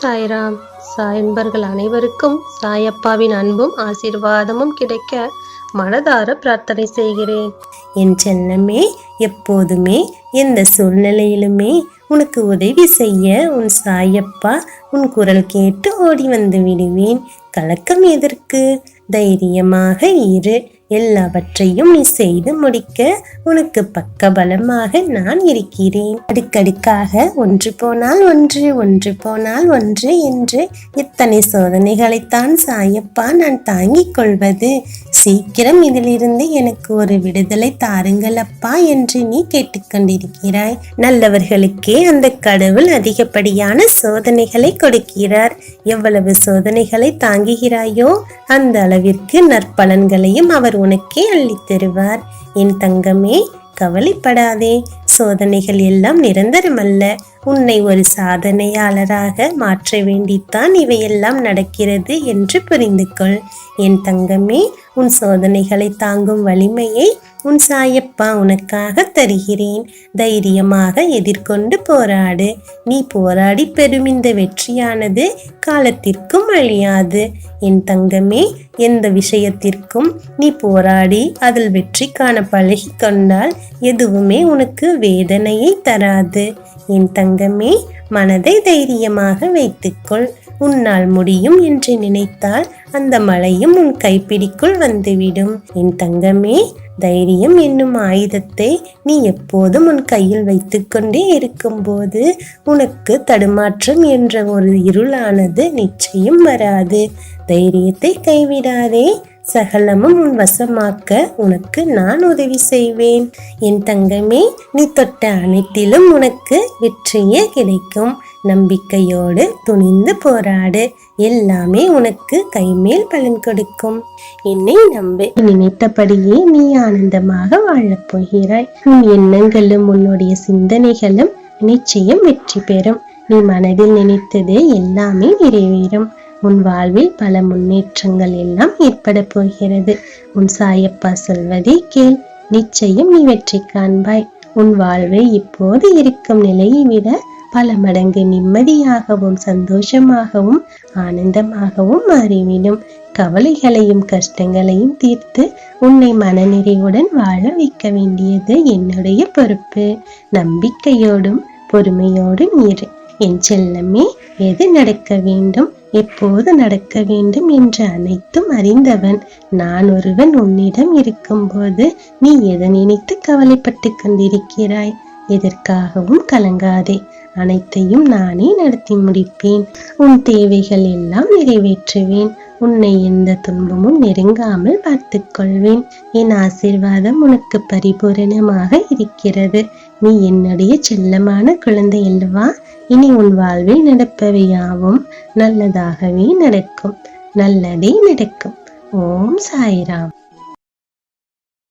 சாய்ராம். சாயன்பர்கள் அனைவருக்கும் சாயப்பாவின் அன்பும் ஆசீர்வாதமும் கிடைக்க மனதார பிரார்த்தனை செய்கிறேன். என் செல்லமே, எப்போதுமே எந்த சூழ்நிலையிலுமே உனக்கு உதவி செய்ய உன் சாயப்பா உன் குரல் கேட்டு ஓடி வந்து விடுவேன். கலக்கம் எதற்கு? தைரியமாக இரு. எல்லாவற்றையும் நீ செய்து முடிக்க உனக்கு பக்கபலமாக நான் இருக்கிறேன். அடுக்கடுக்காக ஒன்று போனால் ஒன்று, ஒன்று போனால் ஒன்று என்று இத்தனை சோதனைகளைத்தான் சாயப்பா நான் தாங்கிக் கொள்வது. சீக்கிரம் இதிலிருந்து எனக்கு ஒரு விடுதலை தாருங்கள் அப்பா என்று நீ கேட்டுக்கொண்டிருக்கிறாய். நல்லவர்களுக்கே அந்த கடவுள் அதிகப்படியான சோதனைகளை கொடுக்கிறார். எவ்வளவு சோதனைகளை தாங்குகிறாயோ அந்த அளவிற்கு நற்பலன்களையும் அவர் உனக்கே அள்ளித் தருவார். என் தங்கமே, கவலைப்படாதே. சோதனைகள் எல்லாம் நிரந்தரமல்ல. உன்னை ஒரு சாதனையாளராக மாற்ற வேண்டித்தான் இவையெல்லாம் நடக்கிறது என்று புரிந்து கொள். என் தங்கமே, உன் சோதனைகளை தாங்கும் வலிமையை உன் சாயப்பா உனக்காக தருகிறேன். தைரியமாக எதிர்கொண்டு போராடு. நீ போராடி பெறும் இந்த வெற்றியானது காலத்திற்கும் அழியாது. என் தங்கமே, எந்த விஷயத்திற்கும் நீ போராடி அதில் வெற்றி காண பழகி கொண்டால் எதுவுமே உனக்கு வேதனையை தராது. என் தங்கமே, மனதை தைரியமாக வைத்துக்கொள். உன்னால் முடியும் என்று நினைத்தால் அந்த மழையும் உன் கைப்பிடிக்குள் வந்துவிடும். என் தங்கமே, தைரியம் என்னும் ஆயுதத்தை நீ எப்போதும் உன் கையில் வைத்துக்கொண்டே இருக்கும்போது உனக்கு தடுமாற்றம் என்ற ஒரு இருளானது நிச்சயம் வராது. தைரியத்தை கைவிடாதே. சகலமும் உன் வசமாக்க உனக்கு நான் உதவி செய்வேன். என் தங்கமே, நீ தொட்ட அனைத்திலும் உனக்கு வெற்றியே கிடைக்கும். நம்பிக்கையோடு துணிந்து போராடு. எல்லாமே உனக்கு கைமேல் பலன் கொடுக்கும். என்னை நம்பு. நினைத்தபடியே நீ ஆனந்தமாக வாழப் போகிறாய். உன் எண்ணங்களும் உன்னுடைய சிந்தனைகளும் நிச்சயம் வெற்றி பெறும். நீ மனதில் நினைத்தது எல்லாமே நிறைவேறும். உன் வாழ்வில் பல முன்னேற்றங்கள் எல்லாம் ஏற்பட போகிறது. உன் சாயப்பா சொல்வதை கேள். நிச்சயம் நீ வெற்றி காண்பாய். உன் வாழ்வை இப்போது இருக்கும் நிலையை விட பல மடங்கு நிம்மதியாகவும் சந்தோஷமாகவும் ஆனந்தமாகவும் மாறிவிடும். கவலைகளையும் கஷ்டங்களையும் தீர்த்து உன்னை மனநிறைவுடன் வாழ வைக்க வேண்டியது என்னுடைய பொறுப்பு. நம்பிக்கையோடும் பொறுமையோடும் இரு. என் செல்லமே, எது நடக்க வேண்டும், எப்போது நடக்க வேண்டும் என்று அனைத்தும் அறிந்தவன் நான் ஒருவன். உன்னிடம் இருக்கும்போது நீ எதை நினைத்து கவலைப்பட்டு கொண்டிருக்கிறாய்? எதற்காகவும் கலங்காதே. அனைத்தையும் நானே நடத்தி முடிப்பேன். உன் தேவைகள் எல்லாம் நிறைவேற்றுவேன். உன்னை எந்த துன்பமும் நெருங்காமல் பார்த்துக் கொள்வேன். என் ஆசீர்வாதம் உனக்கு பரிபூரணமாக இருக்கிறது. நீ என்னுடைய செல்லமான குழந்தை அல்லவா? இனி உன் வாழ்வில் நடப்பவையாவும் நல்லதாகவே நடக்கும். நல்லதே நடக்கும். ஓம் சாய்ராம்.